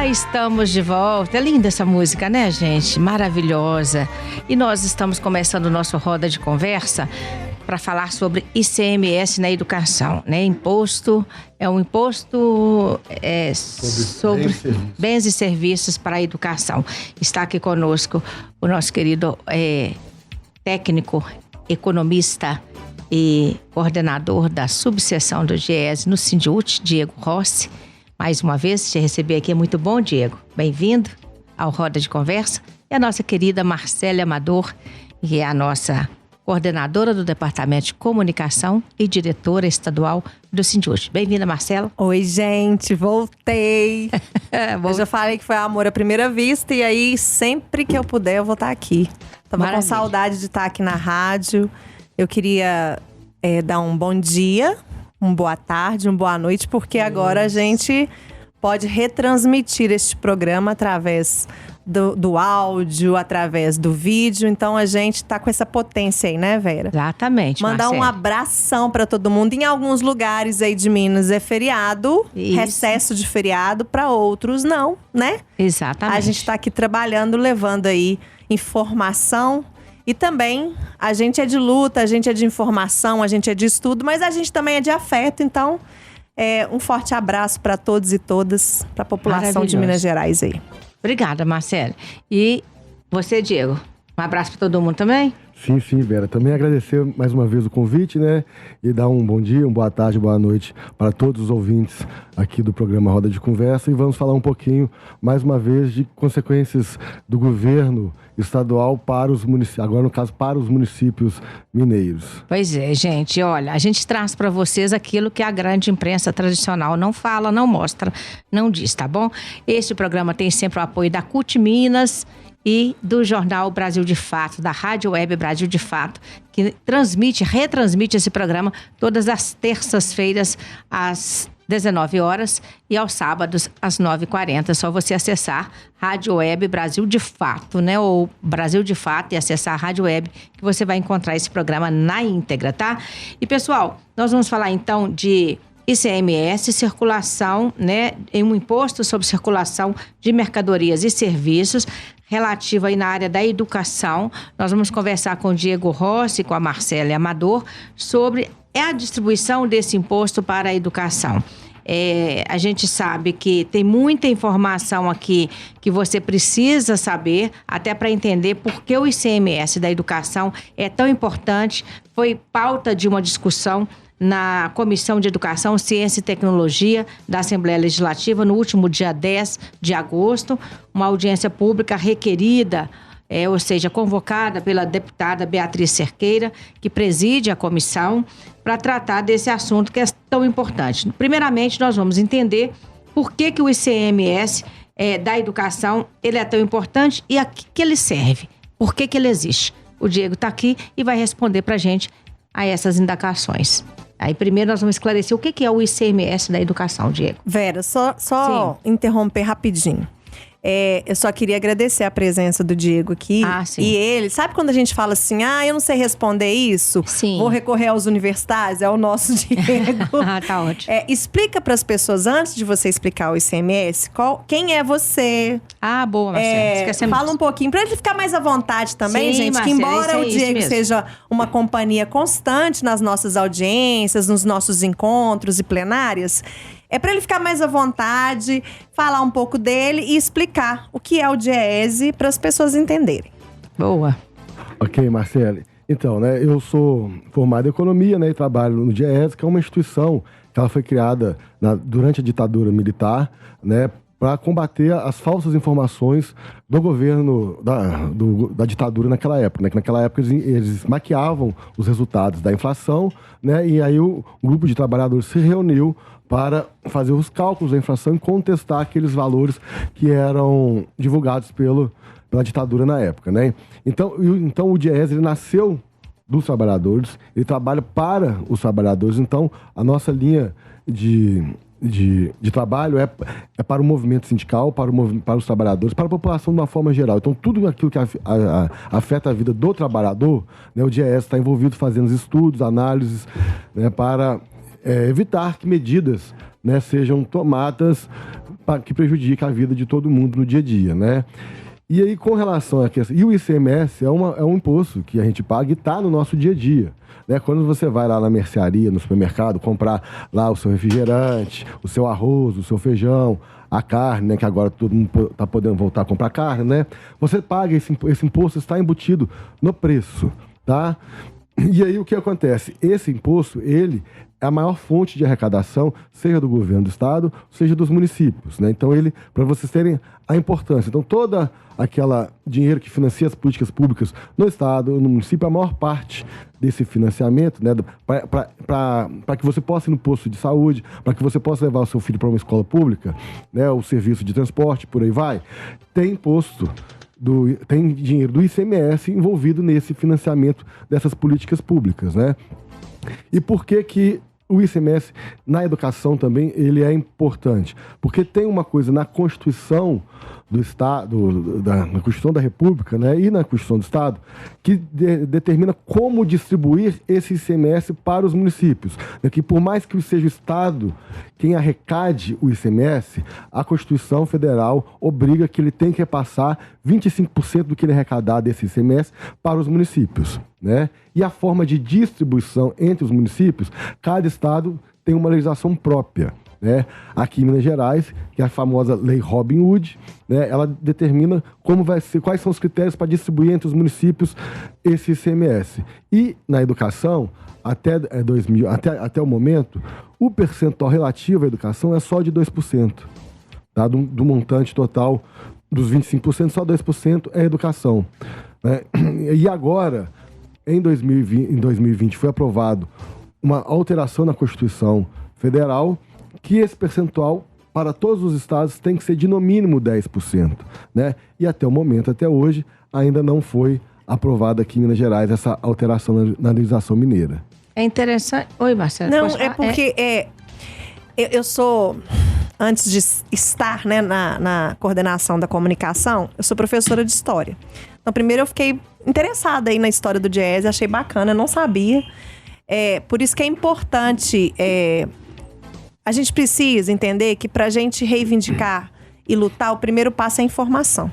Estamos de volta. É linda essa música, né, gente? Maravilhosa. E nós estamos começando o nosso Roda de Conversa para falar sobre ICMS na educação, né? Imposto, é um imposto sobre bens e serviços para a educação. Está aqui conosco o nosso querido técnico, economista e coordenador da subseção do DIEESE no Sindiúti, Diego Rossi. Mais uma vez, te receber aqui é muito bom, Diego. Bem-vindo ao Roda de Conversa. E a nossa querida Marcele Amador, que é a nossa coordenadora do Departamento de Comunicação e diretora estadual do Sindiúti. Bem-vinda, Marcela. Oi, gente, voltei. Eu já falei que foi amor à primeira vista e aí sempre que eu puder eu vou estar aqui. Tava com saudade de estar aqui na rádio. Eu queria dar um bom dia, uma boa tarde, uma boa noite, porque agora a gente pode retransmitir este programa através do áudio, através do vídeo. Então a gente tá com essa potência aí, né, Vera? Exatamente, Mandar Marcelo. Um abração para todo mundo. Em alguns lugares aí de Minas é feriado, recesso de feriado, para outros não, né? Exatamente. A gente tá aqui trabalhando, levando aí informação. E também, a gente é de luta, a gente é de informação, a gente é de estudo, mas a gente também é de afeto. Então, um forte abraço para todos e todas, para a população de Minas Gerais aí. Obrigada, Marcele. E você, Diego? Um abraço para todo mundo também? Sim, Vera. Também agradecer mais uma vez o convite, né? E dar um bom dia, uma boa tarde, boa noite para todos os ouvintes aqui do programa Roda de Conversa. E vamos falar um pouquinho, mais uma vez, de consequências do governo estadual para os municípios, agora no caso para os municípios mineiros. Pois é, gente. Olha, a gente traz para vocês aquilo que a grande imprensa tradicional não fala, não mostra, não diz, tá bom? Este programa tem sempre o apoio da CUT Minas e do Jornal Brasil de Fato, da Rádio Web Brasil de Fato, que retransmite esse programa todas as terças-feiras às 19 horas e aos sábados às 9h40. É só você acessar Rádio Web Brasil de Fato, né? Ou Brasil de Fato e acessar a Rádio Web, que você vai encontrar esse programa na íntegra, tá? E, pessoal, nós vamos falar então de ICMS, circulação, né? Em um imposto sobre circulação de mercadorias e serviços, relativo aí na área da educação. Nós vamos conversar com o Diego Rossi, com a Marcele Amador, sobre a distribuição desse imposto para a educação. A gente sabe que tem muita informação aqui que você precisa saber, até para entender por que o ICMS da educação é tão importante. Foi pauta de uma discussão na Comissão de Educação, Ciência e Tecnologia da Assembleia Legislativa no último dia 10 de agosto, uma audiência pública requerida, ou seja, convocada pela deputada Beatriz Cerqueira, que preside a comissão, para tratar desse assunto que é tão importante. Primeiramente, nós vamos entender por que o ICMS da educação ele é tão importante e a que ele serve, por que ele existe. O Diego está aqui e vai responder para a gente a essas indagações. Aí primeiro nós vamos esclarecer o que é o ICMS da educação, Diego. Vera, só interromper rapidinho. Eu só queria agradecer a presença do Diego aqui. Sim. E ele, sabe quando a gente fala assim, eu não sei responder isso? Sim. Vou recorrer aos universitários? É o nosso Diego. Tá ótimo. Explica para as pessoas, antes de você explicar o ICMS, quem é você? Boa, Marcelo. Fala um pouquinho, para ele ficar mais à vontade também, gente. Marcelo, que embora o Diego seja uma companhia constante nas nossas audiências, nos nossos encontros e plenárias, é para ele ficar mais à vontade, falar um pouco dele e explicar o que é o DIEESE para as pessoas entenderem. Boa. Ok, Marcele. Então, né, eu sou formado em economia, né, e trabalho no DIEESE, que é uma instituição que ela foi criada durante a ditadura militar, né, para combater as falsas informações do governo, da ditadura naquela época. Né? Que naquela época eles maquiavam os resultados da inflação, né? E aí o grupo de trabalhadores se reuniu para fazer os cálculos da inflação e contestar aqueles valores que eram divulgados pela ditadura na época. Né? Então o DIEESE ele nasceu dos trabalhadores, ele trabalha para os trabalhadores. Então a nossa linha de trabalho é para o movimento sindical, para os trabalhadores, para a população de uma forma geral. Então, tudo aquilo que afeta a vida do trabalhador, né, o DIEESE está envolvido fazendo estudos, análises, né, para evitar que medidas, né, sejam tomadas que prejudica a vida de todo mundo no dia a dia, né? E aí, com relação a questão... E o ICMS é um imposto que a gente paga e está no nosso dia a dia, né? Quando você vai lá na mercearia, no supermercado, comprar lá o seu refrigerante, o seu arroz, o seu feijão, a carne, né? Que agora todo mundo está podendo voltar a comprar carne, né? Você paga esse imposto, está embutido no preço, tá? E aí, o que acontece? Esse imposto, ele é a maior fonte de arrecadação, seja do governo do estado, seja dos municípios, né? Então, ele, para vocês terem a importância. Então, toda aquela dinheiro que financia as políticas públicas no estado, no município, a maior parte desse financiamento, né, para que você possa ir no posto de saúde, para que você possa levar o seu filho para uma escola pública, né, o serviço de transporte, por aí vai, tem tem dinheiro do ICMS envolvido nesse financiamento dessas políticas públicas, né? E por que o ICMS na educação também ele é importante? Porque tem uma coisa na Constituição do Estado, na Constituição da República, né, e na Constituição do Estado, que determina como distribuir esse ICMS para os municípios. Que por mais que seja o Estado quem arrecade o ICMS, a Constituição Federal obriga que ele tem que repassar 25% do que ele arrecadar desse ICMS para os municípios, né? E a forma de distribuição entre os municípios, cada estado tem uma legislação própria, né? Aqui em Minas Gerais, que é a famosa Lei Robin Hood, né? Ela determina como vai ser, quais são os critérios para distribuir entre os municípios esse ICMS. E na educação, até o momento, o percentual relativo à educação é só de 2%. Tá? Do montante total dos 25%, só 2% é educação, né? E agora, em 2020, foi aprovado uma alteração na Constituição Federal que esse percentual para todos os estados tem que ser de no mínimo 10%, né? E até o momento, até hoje, ainda não foi aprovada aqui em Minas Gerais essa alteração na legislação mineira. É interessante... Oi, Marcela. Não, é porque eu sou... Antes de estar, né, na coordenação da comunicação, eu sou professora de história. Então, primeiro eu fiquei interessada aí na história do jazz, achei bacana, não sabia. Por isso que é importante... a gente precisa entender que para a gente reivindicar e lutar, o primeiro passo é a informação.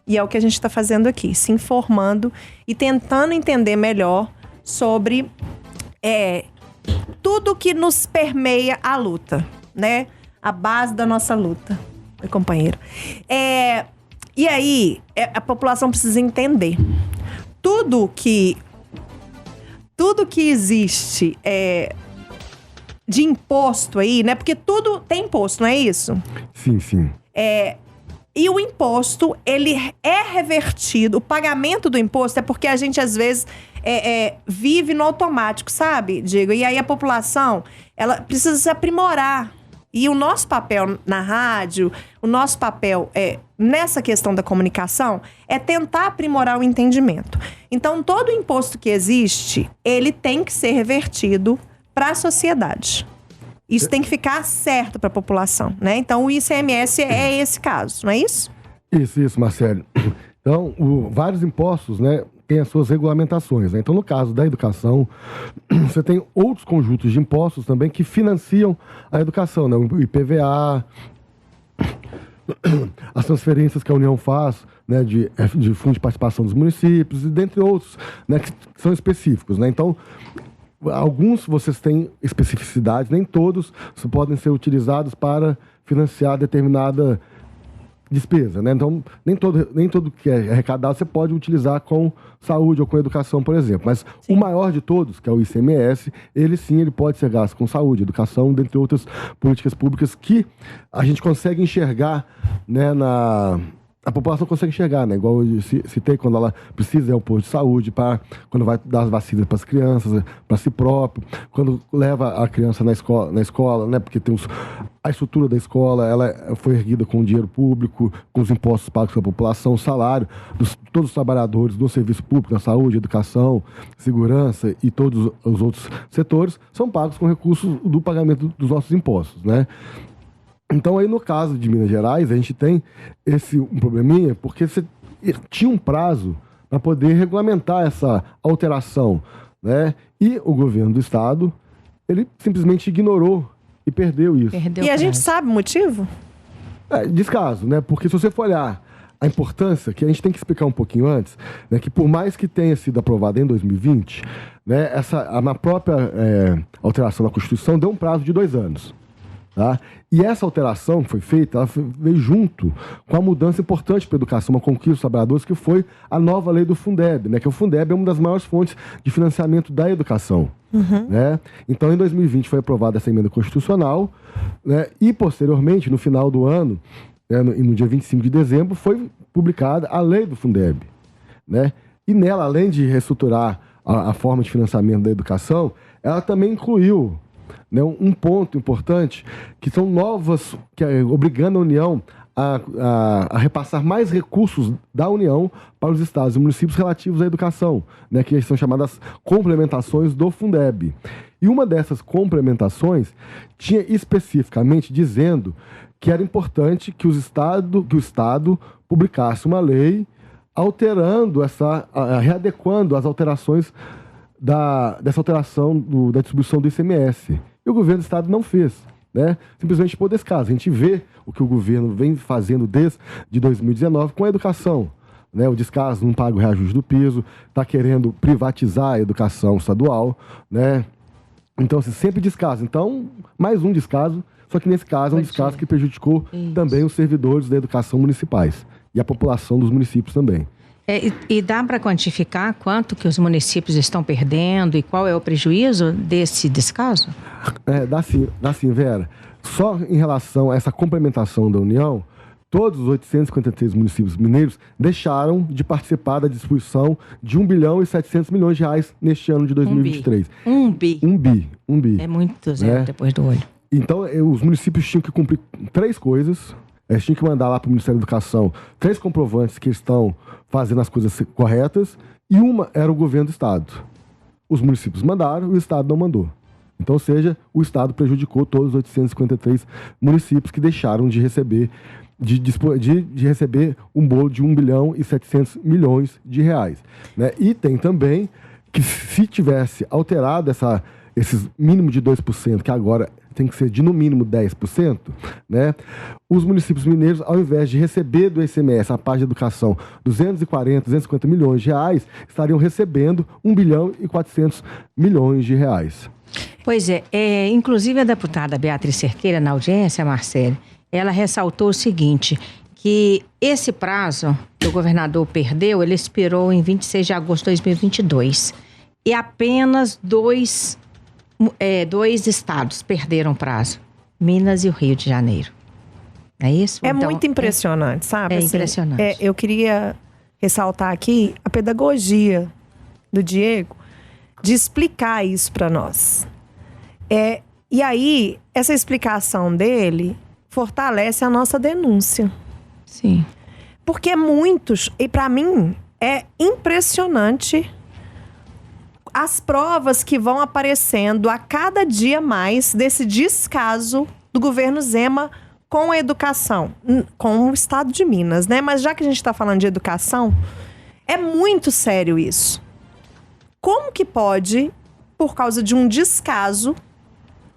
E é o que a gente está fazendo aqui, se informando e tentando entender melhor sobre tudo que nos permeia a luta, né? A base da nossa luta, meu companheiro. E aí, a população precisa entender. Tudo que existe de imposto aí, né? Porque tudo tem imposto, não é isso? Sim, sim. E o imposto, ele é revertido. O pagamento do imposto é porque a gente, às vezes, vive no automático, sabe, Diego? E aí a população, ela precisa se aprimorar. E o nosso papel na rádio, o nosso papel nessa questão da comunicação é tentar aprimorar o entendimento. Então, todo imposto que existe, ele tem que ser revertido para a sociedade. Isso tem que ficar certo para a população, né? Então, o ICMS é esse caso, não é isso? Isso, Marcelo. Então, vários impostos, né, têm as suas regulamentações, né? Então, no caso da educação, você tem outros conjuntos de impostos também que financiam a educação, né? O IPVA, as transferências que a União faz, né, de fundo de participação dos municípios, e dentre outros, né, que são específicos, né? Então, alguns vocês têm especificidades, nem todos podem ser utilizados para financiar determinada despesa, né? Então, nem todo que é arrecadado você pode utilizar com saúde ou com educação, por exemplo. Mas sim, o maior de todos, que é o ICMS, ele pode ser gasto com saúde, educação, dentre outras políticas públicas que a gente consegue enxergar, né, a população consegue enxergar, né? Igual eu citei, quando ela precisa ir ao posto de saúde, quando vai dar as vacinas para as crianças, para si próprio, quando leva a criança na escola, né? Porque a estrutura da escola, ela foi erguida com dinheiro público, com os impostos pagos pela população, o salário todos os trabalhadores do serviço público, na saúde, educação, segurança e todos os outros setores são pagos com recursos do pagamento dos nossos impostos, né? Então, aí no caso de Minas Gerais, a gente tem um probleminha, porque você tinha um prazo para poder regulamentar essa alteração, né? E o governo do estado, ele simplesmente ignorou e perdeu isso. E a gente sabe o motivo? Descaso, né? Porque se você for olhar a importância, que a gente tem que explicar um pouquinho antes, né, que por mais que tenha sido aprovada em 2020, né, a própria alteração da Constituição deu um prazo de 2 anos. Tá? E essa alteração que foi feita, ela veio junto com a mudança importante para a educação, uma conquista dos trabalhadores, que foi a nova lei do Fundeb, né? Que o Fundeb é uma das maiores fontes de financiamento da educação. Né? Então, em 2020 foi aprovada essa emenda constitucional, né? E, posteriormente, no final do ano, né, no dia 25 de dezembro, foi publicada a lei do Fundeb. Né? E nela, além de reestruturar a forma de financiamento da educação, ela também incluiu, né, um ponto importante, que são novas, obrigando a União a repassar mais recursos da União para os estados e municípios relativos à educação, né, que são chamadas complementações do Fundeb. E uma dessas complementações tinha especificamente dizendo que era importante que o Estado publicasse uma lei alterando readequando as alterações dessa alteração da distribuição do ICMS. E o governo do Estado não fez, né? Simplesmente por descaso. A gente vê o que o governo vem fazendo desde 2019 com a educação. Né? O descaso, não paga o reajuste do piso, está querendo privatizar a educação estadual. Né? Então, assim, sempre descaso. Então, mais um descaso, só que nesse caso é um descaso que prejudicou também os servidores da educação municipais e a população dos municípios também. E dá para quantificar quanto que os municípios estão perdendo e qual é o prejuízo desse descaso? Dá sim, Vera. Só em relação a essa complementação da União, todos os 853 municípios mineiros deixaram de participar da distribuição de 1 bilhão e 700 milhões de reais neste ano de 2023. Um bi. É muito zero depois do olho. Então, os municípios tinham que cumprir 3 coisas. Eles tinham que mandar lá para o Ministério da Educação 3 comprovantes que estão fazendo as coisas corretas, e uma era o governo do Estado. Os municípios mandaram e o Estado não mandou. Então, ou seja, o Estado prejudicou todos os 853 municípios que deixaram de receber, de receber um bolo de 1 bilhão e 700 milhões de reais. Né? E tem também que, se tivesse alterado esses mínimo de 2%, que agora tem que ser de no mínimo 10%, né? Os municípios mineiros, ao invés de receber do ICMS, a parte de educação, 250 milhões de reais, estariam recebendo 1 bilhão e 400 milhões de reais. Pois inclusive a deputada Beatriz Cerqueira, na audiência, Marcele, ela ressaltou o seguinte, que esse prazo que o governador perdeu, ele expirou em 26 de agosto de 2022. E apenas dois estados perderam prazo, Minas e o Rio de Janeiro. É isso? Então, muito impressionante, sabe? Assim, impressionante. Eu queria ressaltar aqui a pedagogia do Diego de explicar isso para nós. E aí, essa explicação dele fortalece a nossa denúncia. Sim. Porque e para mim, é impressionante as provas que vão aparecendo a cada dia mais desse descaso do governo Zema com a educação, com o estado de Minas, né? Mas já que a gente está falando de educação, é muito sério isso. Como que pode, por causa de um descaso,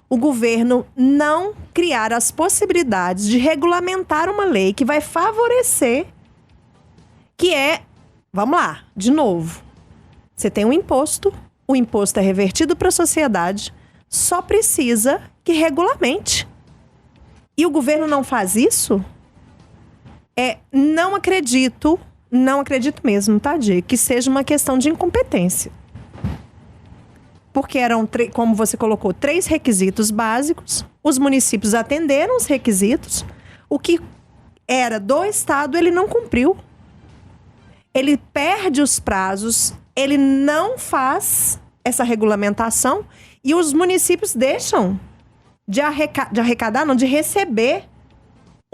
o governo não criar as possibilidades de regulamentar uma lei que vai favorecer, vamos lá, de novo, você tem um imposto, o imposto é revertido para a sociedade, só precisa que regulamente. E o governo não faz isso? Não acredito mesmo, tá, Diego, que seja uma questão de incompetência. Porque eram, como você colocou, 3 requisitos básicos, os municípios atenderam os requisitos, o que era do Estado ele não cumpriu. Ele perde os prazos, ele não faz essa regulamentação e os municípios deixam de receber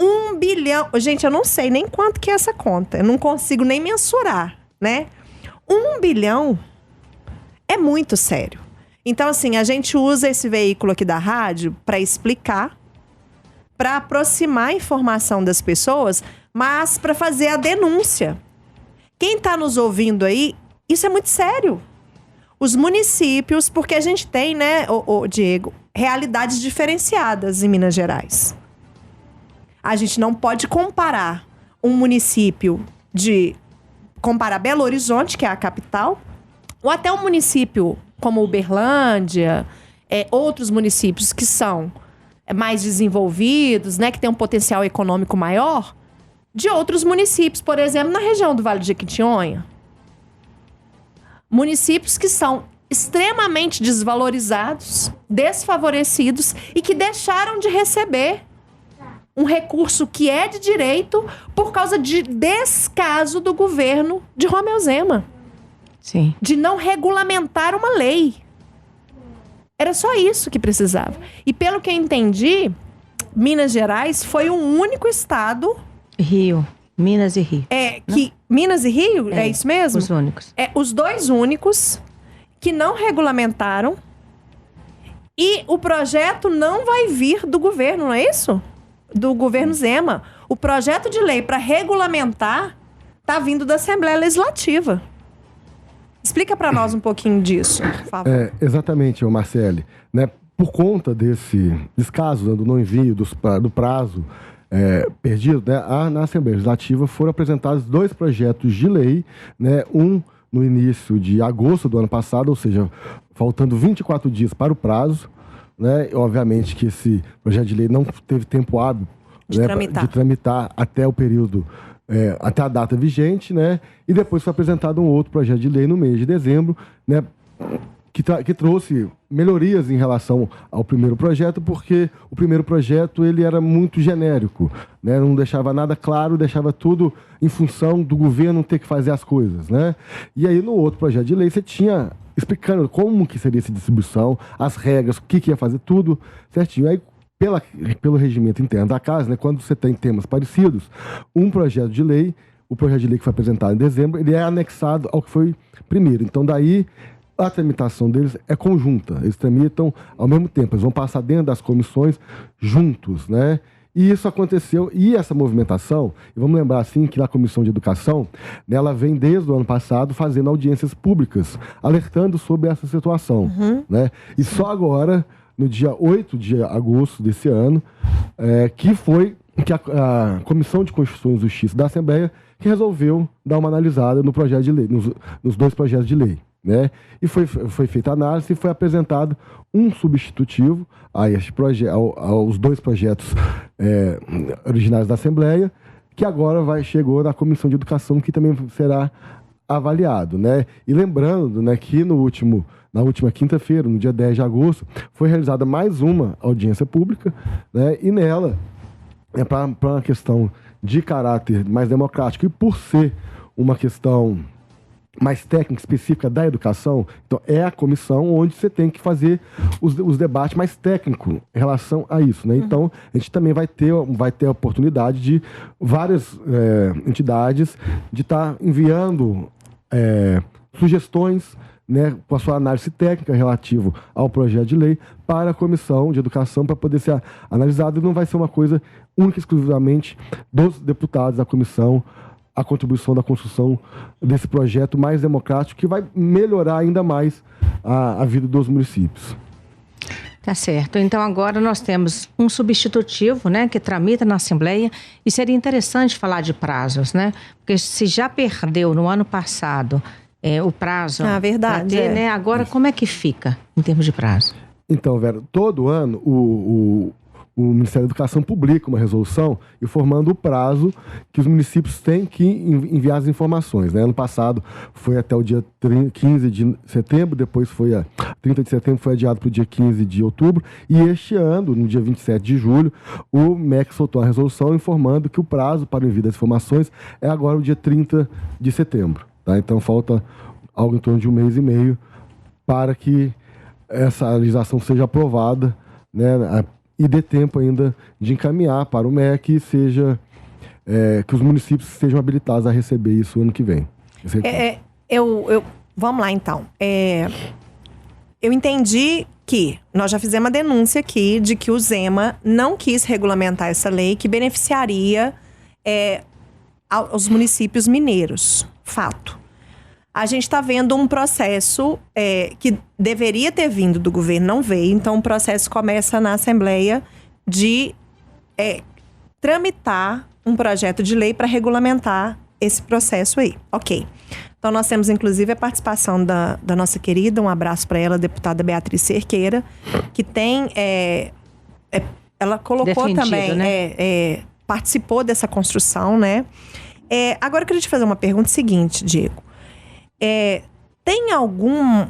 1 bilhão. Gente, eu não sei nem quanto que é essa conta. Eu não consigo nem mensurar, né? 1 bilhão é muito sério. Então, assim, a gente usa esse veículo aqui da rádio para explicar, para aproximar a informação das pessoas, mas para fazer a denúncia. Quem está nos ouvindo aí, isso é muito sério. Os municípios, porque a gente tem, né, Diego, realidades diferenciadas em Minas Gerais. A gente não pode comparar um município comparar Belo Horizonte, que é a capital, ou até um município como Uberlândia, outros municípios que são mais desenvolvidos, né, que tem um potencial econômico maior, de outros municípios, por exemplo, na região do Vale de Jequitinhonha. Municípios que são extremamente desvalorizados, desfavorecidos e que deixaram de receber um recurso que é de direito por causa de descaso do governo de Romeu Zema. Sim. De não regulamentar uma lei. Era só isso que precisava. E pelo que eu entendi, Minas Gerais foi o único estado... Rio. Minas e Rio. Minas e Rio? É isso mesmo? Os únicos. Os dois únicos que não regulamentaram. E o projeto não vai vir do governo, não é isso? Do governo Zema. O projeto de lei para regulamentar está vindo da Assembleia Legislativa. Explica para nós um pouquinho disso, por favor. Exatamente, Marcele. Né, por conta desse descaso, do não envio do prazo perdido, né, na Assembleia Legislativa foram apresentados 2 projetos de lei, né, um no início de agosto do ano passado, ou seja, faltando 24 dias para o prazo, né, obviamente que esse projeto de lei não teve tempo hábil de tramitar até o período, até a data vigente, né, e depois foi apresentado um outro projeto de lei no mês de dezembro, né, que trouxe melhorias em relação ao primeiro projeto, porque o primeiro projeto ele era muito genérico, né? Não deixava nada claro, deixava tudo em função do governo ter que fazer as coisas, né? E aí no outro projeto de lei você tinha explicando como que seria essa distribuição, as regras, o que ia fazer, tudo certinho. Aí pelo regimento interno da casa, né? Quando você tem temas parecidos, o projeto de lei que foi apresentado em dezembro, ele é anexado ao que foi primeiro. Então daí a tramitação deles é conjunta, eles tramitam ao mesmo tempo, eles vão passar dentro das comissões juntos, né? E isso aconteceu, e essa movimentação, e vamos lembrar assim que na Comissão de Educação, né, ela vem desde o ano passado fazendo audiências públicas, alertando sobre essa situação, né? E só agora, no dia 8 de agosto desse ano, que a Comissão de Constituição e Justiça da Assembleia que resolveu dar uma analisada no projeto de lei, nos 2 projetos de lei. Né? E foi feita a análise e foi apresentado um substitutivo aos 2 projetos originais da Assembleia, que agora chegou na Comissão de Educação, que também será avaliado. Né? E lembrando, né, que na última quinta-feira, no dia 10 de agosto, foi realizada mais uma audiência pública, né? E nela, para uma questão de caráter mais democrático e por ser uma questão mais técnica, específica da educação, então é a comissão onde você tem que fazer os debates mais técnicos em relação a isso, né? Então, a gente também vai ter a oportunidade de várias entidades de estar enviando sugestões, né, com a sua análise técnica relativa ao projeto de lei para a Comissão de Educação para poder ser analisado, e não vai ser uma coisa única e exclusivamente dos deputados da comissão, a contribuição da construção desse projeto mais democrático que vai melhorar ainda mais a vida dos municípios. Tá certo. Então agora nós temos um substitutivo, né, que tramita na Assembleia, e seria interessante falar de prazos, né? Porque se já perdeu no ano passado o prazo... verdade. Ter, né? Agora como é que fica em termos de prazo? Então, Vera, todo ano o Ministério da Educação publica uma resolução informando o prazo que os municípios têm que enviar as informações, né? Ano passado foi até o dia 15 de setembro, depois foi a 30 de setembro, foi adiado para o dia 15 de outubro, e este ano, no dia 27 de julho, o MEC soltou a resolução informando que o prazo para o envio das informações é agora o dia 30 de setembro. Tá? Então falta algo em torno de 1 mês e meio para que essa legislação seja aprovada, né? E dê tempo ainda de encaminhar para o MEC e que os municípios sejam habilitados a receber isso ano que vem. Vamos lá, então. Eu entendi que nós já fizemos uma denúncia aqui de que o Zema não quis regulamentar essa lei que beneficiaria os municípios mineiros. Fato. A gente está vendo um processo que deveria ter vindo do governo, não veio. Então, o processo começa na Assembleia de tramitar um projeto de lei para regulamentar esse processo aí. Ok. Então, nós temos, inclusive, a participação da nossa querida, um abraço para ela, a deputada Beatriz Cerqueira, que tem... ela colocou defendido, também, né? Participou dessa construção, né? Agora, eu queria te fazer uma pergunta seguinte, Diego. Tem algum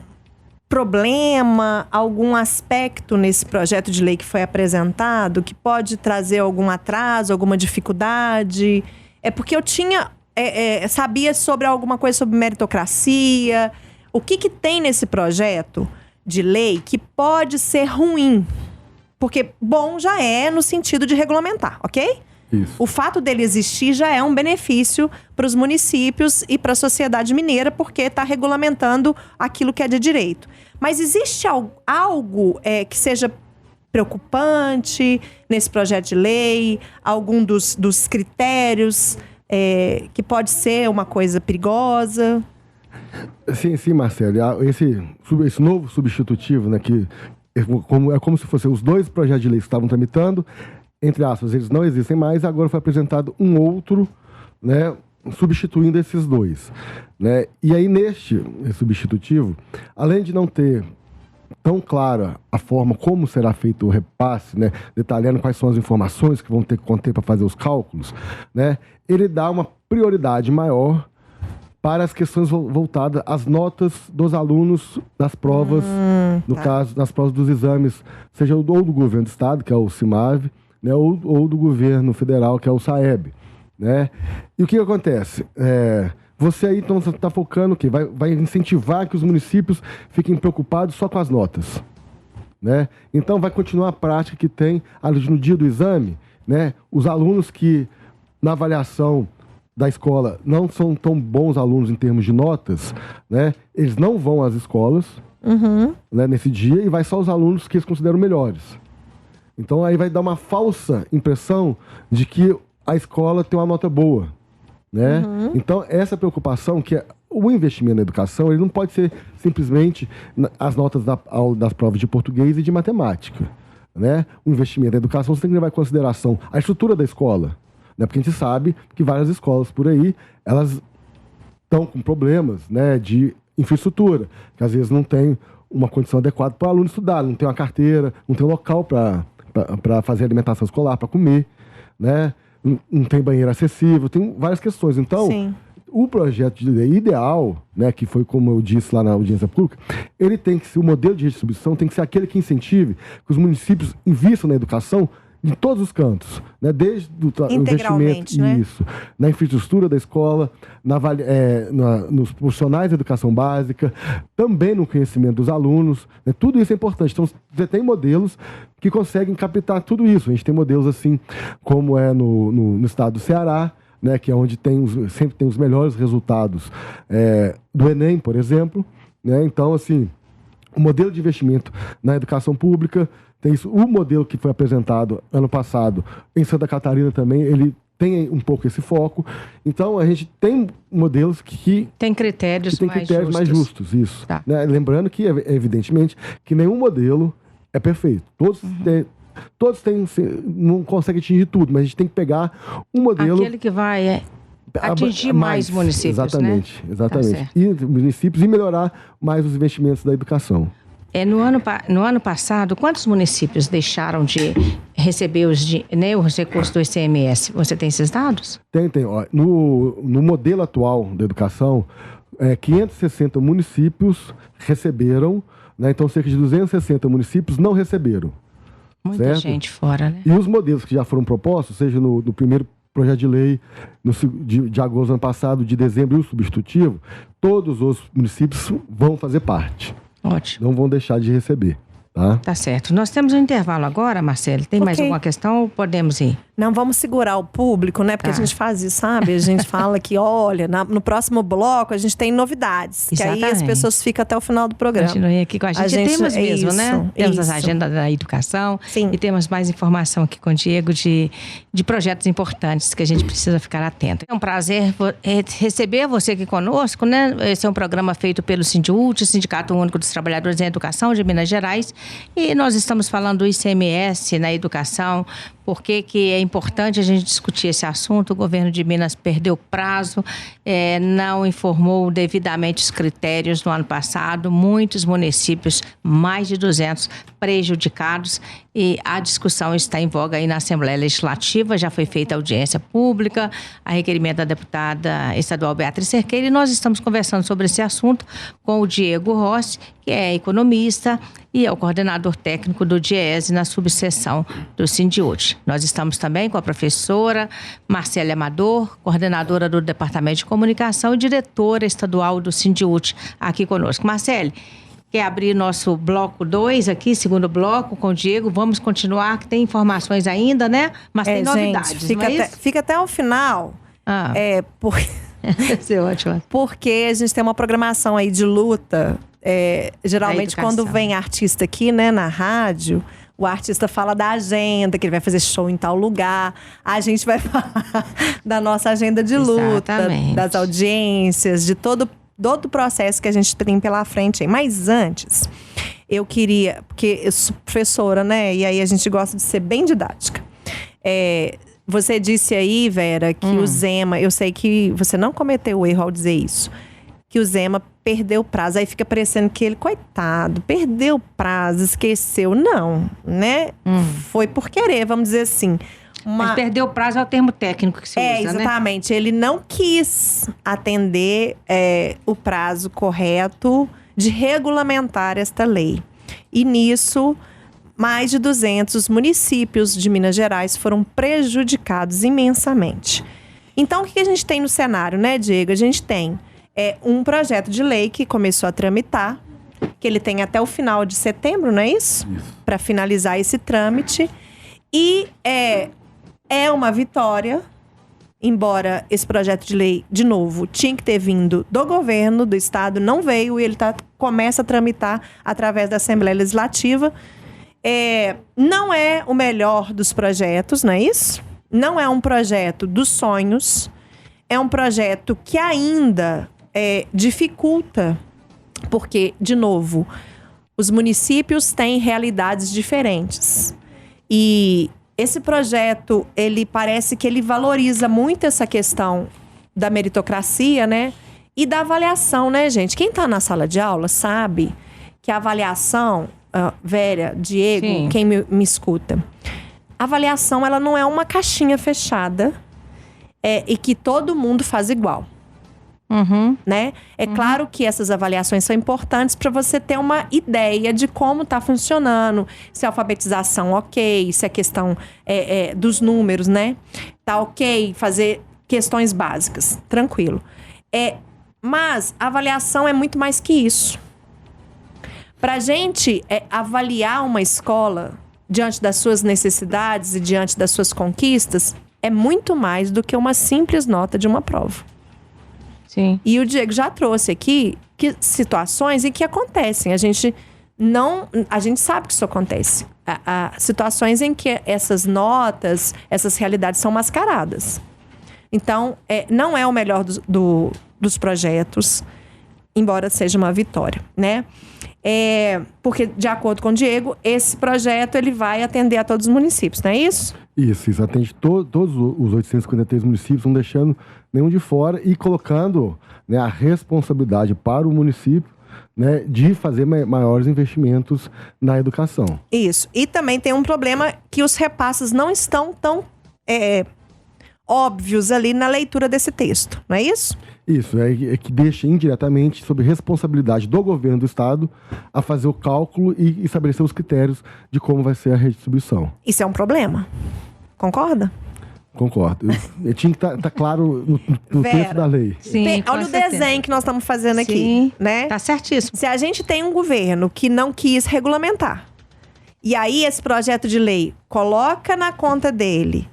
problema, algum aspecto nesse projeto de lei que foi apresentado que pode trazer algum atraso, alguma dificuldade? Porque eu sabia sobre alguma coisa sobre meritocracia. O que tem nesse projeto de lei que pode ser ruim? Porque bom já é no sentido de regulamentar, ok? Isso. O fato dele existir já é um benefício para os municípios e para a sociedade mineira, porque está regulamentando aquilo que é de direito. Mas existe algo que seja preocupante nesse projeto de lei? Algum dos critérios que pode ser uma coisa perigosa? Sim, Marcelo. Esse novo substitutivo, né, que é como se fossem os dois projetos de lei que estavam tramitando, entre aspas, eles não existem mais, agora foi apresentado um outro, né, substituindo esses dois, né? E aí, neste substitutivo, além de não ter tão clara a forma como será feito o repasse, né, detalhando quais são as informações que vão ter que conter para fazer os cálculos, né, ele dá uma prioridade maior para as questões voltadas às notas dos alunos das provas, no caso, das provas dos exames, seja ou do governo do estado, que é o CIMAV, né, ou do governo federal, que é o SAEB, né? E o que acontece? Você aí então está focando o quê? Vai incentivar que os municípios fiquem preocupados só com as notas, né? Então vai continuar a prática que tem no dia do exame, né? Os alunos que na avaliação da escola não são tão bons alunos em termos de notas, né? Eles não vão às escolas, né, nesse dia, e vai só os alunos que eles consideram melhores. Então aí vai dar uma falsa impressão de que a escola tem uma nota boa, né? Então essa preocupação, que o investimento na educação, ele não pode ser simplesmente as notas das provas de português e de matemática, né? O investimento na educação, você tem que levar em consideração a estrutura da escola, né? Porque a gente sabe que várias escolas por aí, elas estão com problemas, né, de infraestrutura, que às vezes não tem uma condição adequada para o aluno estudar, não tem uma carteira, não tem um local para fazer alimentação escolar, para comer, né? Não tem banheiro acessível, tem várias questões. Então, sim, o projeto de lei ideal, né, que foi como eu disse lá na audiência pública, ele tem que ser, o modelo de distribuição tem que ser aquele que incentive que os municípios invistam na educação em todos os cantos, né? Desde o investimento, né? Isso, na infraestrutura da escola, nos profissionais da educação básica, também no conhecimento dos alunos, né? Tudo isso é importante. Então, você tem modelos que conseguem captar tudo isso. A gente tem modelos assim, como é no estado do Ceará, né? Que é onde sempre tem os melhores resultados do Enem, por exemplo, né? Então, assim, o modelo de investimento na educação pública tem isso. O modelo que foi apresentado ano passado em Santa Catarina também, ele tem um pouco esse foco. Então, a gente tem modelos que tem critérios mais justos. Isso. Tá. Né? Lembrando que, evidentemente, que nenhum modelo é perfeito. Todos têm, não conseguem atingir tudo, mas a gente tem que pegar um modelo... Aquele que vai atingir mais municípios, exatamente, né? Exatamente. Tá, e municípios, e melhorar mais os investimentos da educação. No ano passado, quantos municípios deixaram de receber os recursos do ICMS? Você tem esses dados? Tem. Ó, no modelo atual da educação, 560 municípios receberam, né? Então cerca de 260 municípios não receberam. Muita certo? Gente fora, né? E os modelos que já foram propostos, seja no primeiro projeto de lei de agosto do ano passado, de dezembro, e o substitutivo, todos os municípios vão fazer parte. Ótimo. Não vão deixar de receber, tá? Tá certo. Nós temos um intervalo agora, Marcelo. Tem mais alguma questão ou podemos ir? Não, vamos segurar o público, né? Porque a gente faz isso, sabe? A gente fala que, olha, no próximo bloco a gente tem novidades. Exatamente. Que aí as pessoas ficam até o final do programa. Continue aqui com a gente. Temos mesmo, isso, né? Temos isso. as agendas da educação. Sim. E temos mais informação aqui com o Diego de projetos importantes que a gente precisa ficar atento. É um prazer receber você aqui conosco, né? Esse é um programa feito pelo Sindiúti, Sindicato Único dos Trabalhadores em Educação de Minas Gerais. E nós estamos falando do ICMS na educação, por que é importante a gente discutir esse assunto. O governo de Minas perdeu prazo, não informou devidamente os critérios no ano passado. Muitos municípios, mais de 200, prejudicados. E a discussão está em voga aí na Assembleia Legislativa. Já foi feita audiência pública, a requerimento da deputada estadual Beatriz Cerqueira. E nós estamos conversando sobre esse assunto com o Diego Rossi, que é economista e é o coordenador técnico do DIEESE na subseção do Sindiúti. Nós estamos também com a professora Marcela Amador, coordenadora do Departamento de Comunicação e diretora estadual do Sindiúti, aqui conosco. Marcele, quer abrir nosso bloco 2 aqui, segundo bloco, com o Diego? Vamos continuar, que tem informações ainda, né? Mas tem novidades, gente, não é isso? Fica até o final. Isso é ótimo. Porque a gente tem uma programação aí de luta. Geralmente, quando vem artista aqui, né, na rádio, o artista fala da agenda, que ele vai fazer show em tal lugar. A gente vai falar da nossa agenda de luta, das audiências, de todo o processo que a gente tem pela frente. Mas antes, eu queria... Porque eu sou professora, né? E aí a gente gosta de ser bem didática. Você disse aí, Vera, que o Zema... Eu sei que você não cometeu o erro ao dizer isso. Que o Zema perdeu o prazo. Aí fica parecendo que ele, coitado, perdeu o prazo, esqueceu. Não, né? Foi por querer, vamos dizer assim. Mas perdeu o prazo é o termo técnico que se usa, exatamente. Né? Ele não quis atender o prazo correto de regulamentar esta lei. E nisso, mais de 200 municípios de Minas Gerais foram prejudicados imensamente. Então, o que a gente tem no cenário, né, Diego? A gente tem um projeto de lei que começou a tramitar, que ele tem até o final de setembro, não é isso? Para finalizar esse trâmite. E é uma vitória, embora esse projeto de lei, de novo, tinha que ter vindo do governo, do estado, não veio, e ele começa a tramitar através da Assembleia Legislativa. Não é o melhor dos projetos, não é isso? Não é um projeto dos sonhos, é um projeto que ainda dificulta, porque, de novo, os municípios têm realidades diferentes. E esse projeto, ele parece que ele valoriza muito essa questão da meritocracia, né? E da avaliação, né, gente? Quem está na sala de aula sabe que a avaliação, Vera, Diego, sim, quem me escuta, a avaliação, ela não é uma caixinha fechada e que todo mundo faz igual. Né? Claro que essas avaliações são importantes para você ter uma ideia de como está funcionando, se a alfabetização ok, se a questão dos números, né? Tá ok, fazer questões básicas, tranquilo. Mas a avaliação é muito mais que isso. Para a gente avaliar uma escola diante das suas necessidades e diante das suas conquistas, é muito mais do que uma simples nota de uma prova. Sim. E o Diego já trouxe aqui situações em que acontecem. A gente sabe que isso acontece. Situações em que essas notas, essas realidades são mascaradas. Então, não é o melhor dos projetos, embora seja uma vitória, né? Porque, de acordo com o Diego, esse projeto ele vai atender a todos os municípios, não é isso? Isso atende todos os 853 municípios, não deixando nenhum de fora e colocando, né, a responsabilidade para o município, né, de fazer maiores investimentos na educação. Isso. E também tem um problema que os repasses não estão tão óbvios ali na leitura desse texto, não é isso? Isso, é que deixa indiretamente sob responsabilidade do governo do estado a fazer o cálculo e estabelecer os critérios de como vai ser a redistribuição. Isso é um problema. Concorda? Concordo. Eu tinha que estar claro no texto da lei. Sim, olha o desenho que nós estamos fazendo aqui. Sim, né? Tá certíssimo. Se a gente tem um governo que não quis regulamentar, e aí esse projeto de lei coloca na conta dele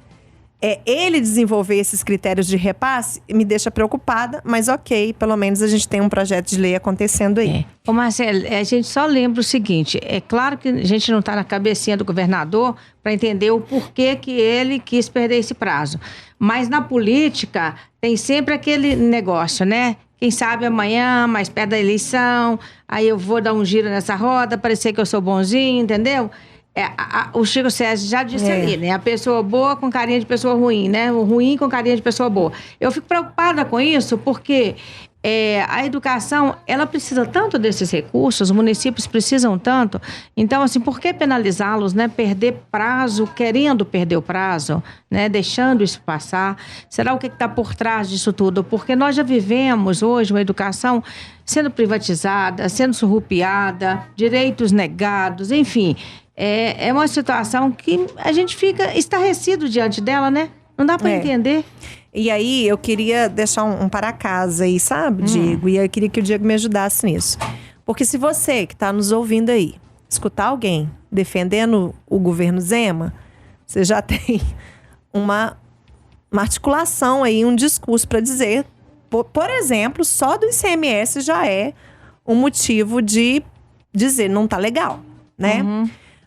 ele desenvolver esses critérios de repasse, me deixa preocupada, mas ok, pelo menos a gente tem um projeto de lei acontecendo aí. Ô Marcelo, a gente só lembra o seguinte, é claro que a gente não está na cabecinha do governador para entender o porquê que ele quis perder esse prazo, mas na política tem sempre aquele negócio, né? Quem sabe amanhã, mais perto da eleição, aí eu vou dar um giro nessa roda, parecer que eu sou bonzinho, entendeu? O Chico César já disse ali, né? A pessoa boa com carinha de pessoa ruim, né? O ruim com carinha de pessoa boa. Eu fico preocupada com isso porque a educação, ela precisa tanto desses recursos, os municípios precisam tanto. Então, assim, por que penalizá-los, né? Perder prazo, querendo perder o prazo, né? Deixando isso passar. Será o que está por trás disso tudo? Porque nós já vivemos hoje uma educação sendo privatizada, sendo surrupiada, direitos negados, enfim. É uma situação que a gente fica estarrecido diante dela, né? Não dá para entender. E aí, eu queria deixar um para casa aí, sabe, Diego? E eu queria que o Diego me ajudasse nisso. Porque se você que está nos ouvindo aí, escutar alguém defendendo o governo Zema, você já tem uma articulação aí, um discurso para dizer, por exemplo, só do ICMS já é um motivo de dizer não tá legal, né?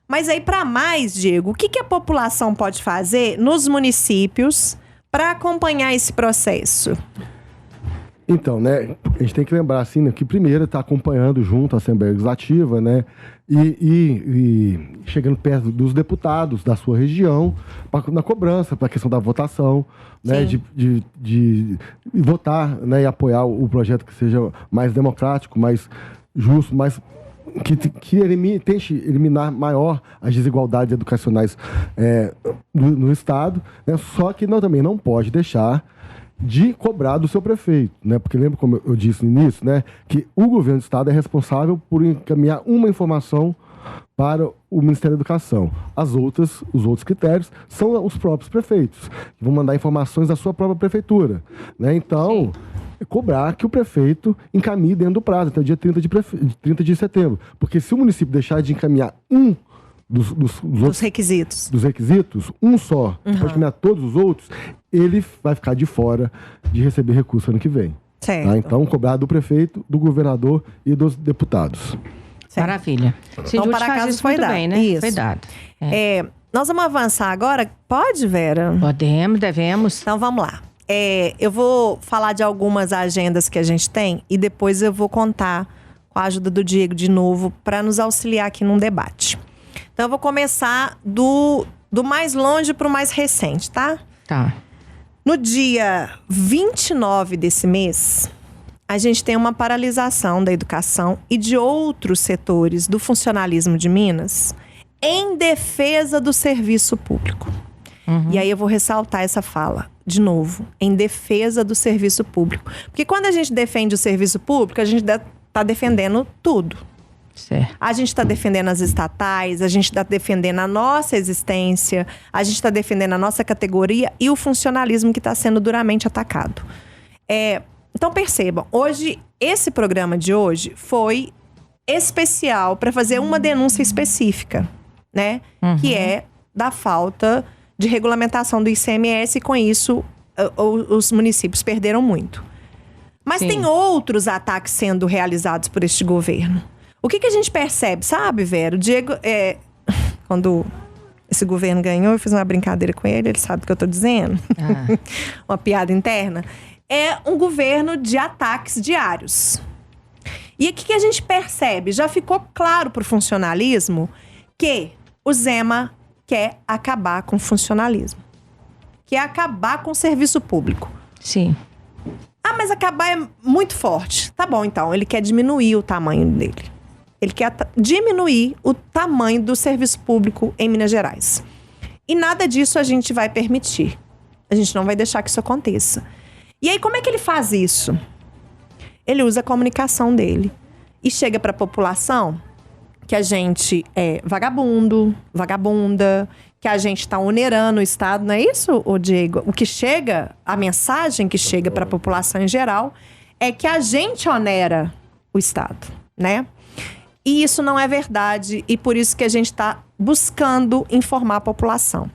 Mas aí, para mais, Diego, o que a população pode fazer nos municípios para acompanhar esse processo? Então, né, a gente tem que lembrar, assim, né, que primeiro está acompanhando junto a Assembleia Legislativa, né, e chegando perto dos deputados da sua região, na cobrança, para a questão da votação, né, de votar, né, e apoiar o projeto que seja mais democrático, mais justo, mais que tente eliminar maior as desigualdades educacionais no Estado, né? Só que também não pode deixar de cobrar do seu prefeito, né? Porque lembra, como eu disse no início, né, que o governo do Estado é responsável por encaminhar uma informação para o Ministério da Educação. Os outros critérios são os próprios prefeitos, que vão mandar informações da sua própria prefeitura, né? Então, cobrar que o prefeito encaminhe dentro do prazo, até o dia 30 de setembro. Porque se o município deixar de encaminhar dos requisitos, um só, pode encaminhar todos os outros, ele vai ficar de fora de receber recurso ano que vem. Certo. Tá? Então, cobrar do prefeito, do governador e dos deputados. Certo. Maravilha. Então, para casa foi dado. Bem, né? Isso. Foi dado. Nós vamos avançar agora? Pode, Vera? Podemos, devemos. Então, vamos lá. Eu vou falar de algumas agendas que a gente tem e depois eu vou contar com a ajuda do Diego de novo para nos auxiliar aqui num debate. Então, eu vou começar do mais longe para o mais recente, tá? Tá. No dia 29 desse mês, a gente tem uma paralisação da educação e de outros setores do funcionalismo de Minas em defesa do serviço público. E aí eu vou ressaltar essa fala, de novo, em defesa do serviço público. Porque quando a gente defende o serviço público, a gente está defendendo tudo. Certo. A gente está defendendo as estatais, a gente está defendendo a nossa existência, a gente está defendendo a nossa categoria e o funcionalismo que está sendo duramente atacado. Então percebam, esse programa de hoje foi especial para fazer uma denúncia específica, né? Que é da falta de regulamentação do ICMS e com isso os municípios perderam muito. Mas tem outros ataques sendo realizados por este governo. O que a gente percebe, sabe, Vera? O Diego, quando esse governo ganhou, eu fiz uma brincadeira com ele sabe o que eu tô dizendo. Uma piada interna. É um governo de ataques diários. E o que a gente percebe? Já ficou claro pro funcionalismo que o Zema quer acabar com o funcionalismo. Quer acabar com o serviço público. Sim. Mas acabar é muito forte. Tá bom, então. Ele quer diminuir o tamanho dele. Ele quer diminuir o tamanho do serviço público em Minas Gerais. E nada disso a gente vai permitir. A gente não vai deixar que isso aconteça. E aí, como é que ele faz isso? Ele usa a comunicação dele. E chega para a população que a gente é vagabundo, vagabunda, que a gente está onerando o Estado, não é isso, Diego? O que chega, a mensagem que chega para a população em geral, é que a gente onera o Estado, né? E isso não é verdade, e por isso que a gente está buscando informar a população.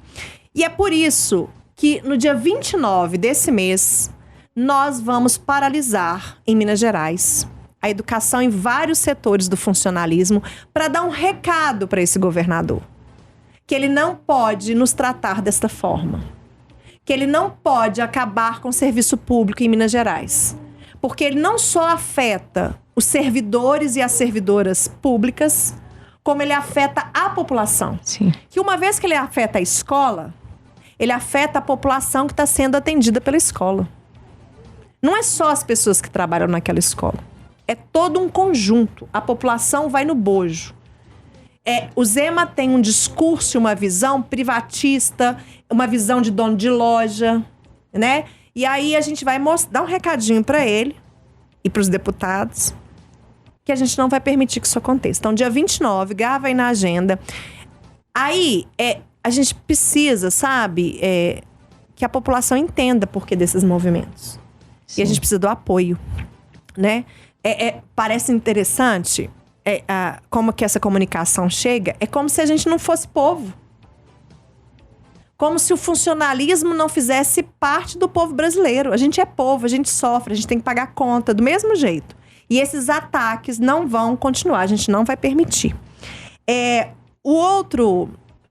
E é por isso que no dia 29 desse mês, nós vamos paralisar em Minas Gerais a educação em vários setores do funcionalismo para dar um recado para esse governador. Que ele não pode nos tratar desta forma. Que ele não pode acabar com o serviço público em Minas Gerais. Porque ele não só afeta os servidores e as servidoras públicas, como ele afeta a população. Sim. Que uma vez que ele afeta a escola, ele afeta a população que está sendo atendida pela escola. Não é só as pessoas que trabalham naquela escola. É todo um conjunto. A população vai no bojo. O Zema tem um discurso, uma visão privatista, uma visão de dono de loja, né? E aí a gente vai dar um recadinho para ele e para os deputados que a gente não vai permitir que isso aconteça. Então, dia 29, grava aí na agenda. Aí, a gente precisa, sabe, que a população entenda por que desses movimentos. Sim. E a gente precisa do apoio, né? Parece interessante como que essa comunicação chega. É como se a gente não fosse povo. Como se o funcionalismo não fizesse parte do povo brasileiro. A gente é povo, a gente sofre, a gente tem que pagar conta do mesmo jeito. E esses ataques não vão continuar, a gente não vai permitir.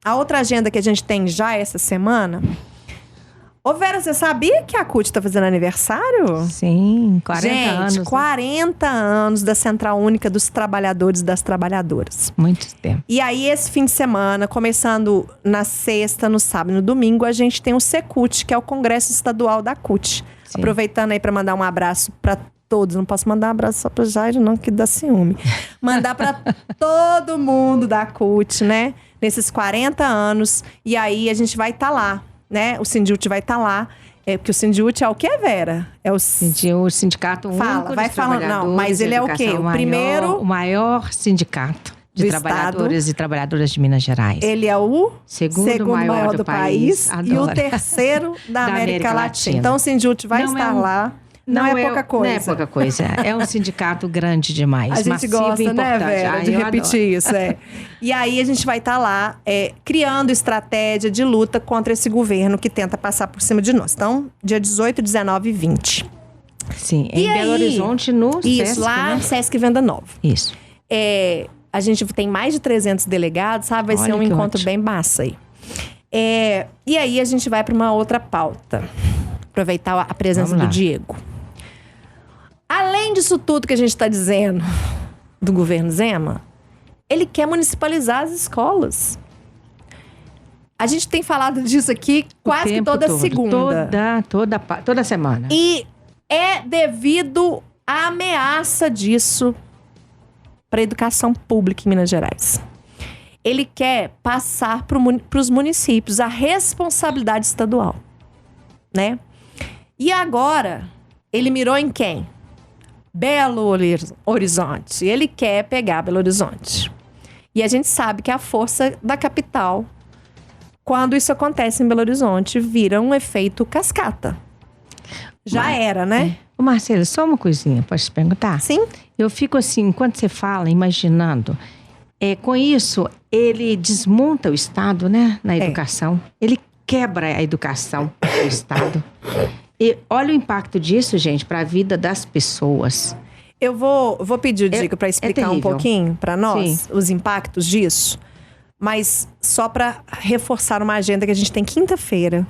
A outra agenda que a gente tem já essa semana... Ô Vera, você sabia que a CUT está fazendo aniversário? Sim, 40 anos. Gente, 40 anos da Central Única dos Trabalhadores e das Trabalhadoras. Muito tempo. E aí, esse fim de semana, começando na sexta, no sábado e no domingo, a gente tem o CECUT, que é o Congresso Estadual da CUT. Sim. Aproveitando aí para mandar um abraço para todos. Não posso mandar um abraço só para Jairo, não, que dá ciúme. Mandar para todo mundo da CUT, né? Nesses 40 anos. E aí, a gente vai estar lá. Né? O Sindut vai estar lá. Porque o Sindut é o que, Vera? É o Sindicato Único vai dos Trabalhadores. Não, mas ele é o quê? O maior sindicato de trabalhadores e trabalhadoras de Minas Gerais. Ele é o segundo maior do país. E o terceiro da América Latina. Então o Sindut vai estar lá. Não é pouca coisa. Não é pouca coisa. É um sindicato grande demais. A gente massivo, gosta, importante. Né, Vera, de repetir isso. E aí a gente vai estar lá criando estratégia de luta contra esse governo que tenta passar por cima de nós. Então, dia 18, 19 e 20. Sim, em Belo Horizonte, no Sesc, isso, lá no Sesc Venda Nova. Isso. A gente tem mais de 300 delegados, sabe? Vai ser um encontro bem massa aí. E aí a gente vai para uma outra pauta. Aproveitar a presença do Diego. Além disso tudo que a gente está dizendo do governo Zema, ele quer municipalizar as escolas. A gente tem falado disso aqui quase que toda segunda. Toda semana. E é devido à ameaça disso para a educação pública em Minas Gerais. Ele quer passar para os municípios a responsabilidade estadual, né? E agora, ele mirou em quem? Belo Horizonte. Ele quer pegar Belo Horizonte. E a gente sabe que a força da capital, quando isso acontece em Belo Horizonte, vira um efeito cascata. Já era, né? Ô Marcelo, só uma coisinha, pode te perguntar? Sim. Eu fico assim, enquanto você fala, imaginando. Com isso, ele desmonta o Estado, né? Na educação. Ele quebra a educação do Estado. E olha o impacto disso, gente, para a vida das pessoas. Eu vou pedir o Diego para explicar um pouquinho para nós os impactos disso. Mas só para reforçar uma agenda que a gente tem quinta-feira,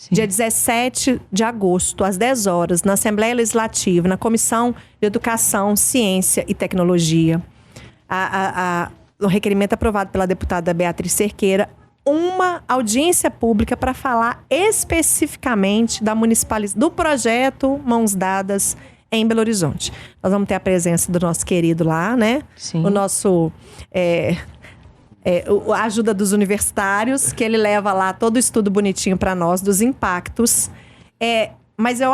dia 17 de agosto, às 10 horas, na Assembleia Legislativa, na Comissão de Educação, Ciência e Tecnologia. O requerimento aprovado pela deputada Beatriz Cerqueira, uma audiência pública para falar especificamente do projeto Mãos Dadas em Belo Horizonte. Nós vamos ter a presença do nosso querido lá, né? Sim. O nosso... a ajuda dos universitários, que ele leva lá todo o estudo bonitinho para nós, dos impactos. Mas eu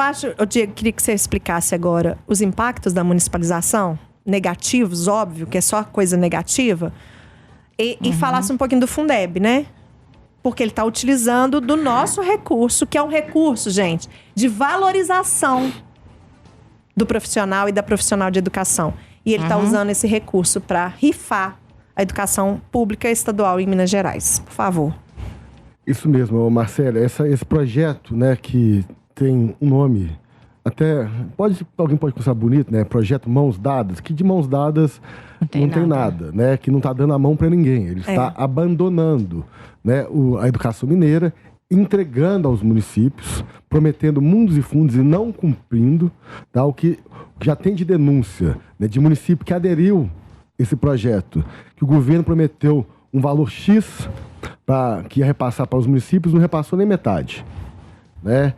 Diego, queria que você explicasse agora os impactos da municipalização, negativos, óbvio, que é só coisa negativa, e falasse um pouquinho do Fundeb, né? Porque ele está utilizando do nosso recurso, que é um recurso, gente, de valorização do profissional e da profissional de educação. E ele está usando esse recurso para rifar a educação pública estadual em Minas Gerais. Por favor. Isso mesmo, Marcelo. Esse projeto, né, que tem um nome... alguém pode pensar bonito, né? Projeto Mãos Dadas, que de mãos dadas não tem nada, né? Que não está dando a mão para ninguém. Ele está abandonando, né, a educação mineira, entregando aos municípios, prometendo mundos e fundos e não cumprindo, tá? O que já tem de denúncia, né, de município que aderiu esse projeto, que o governo prometeu um valor X que ia repassar para os municípios, não repassou nem metade, né?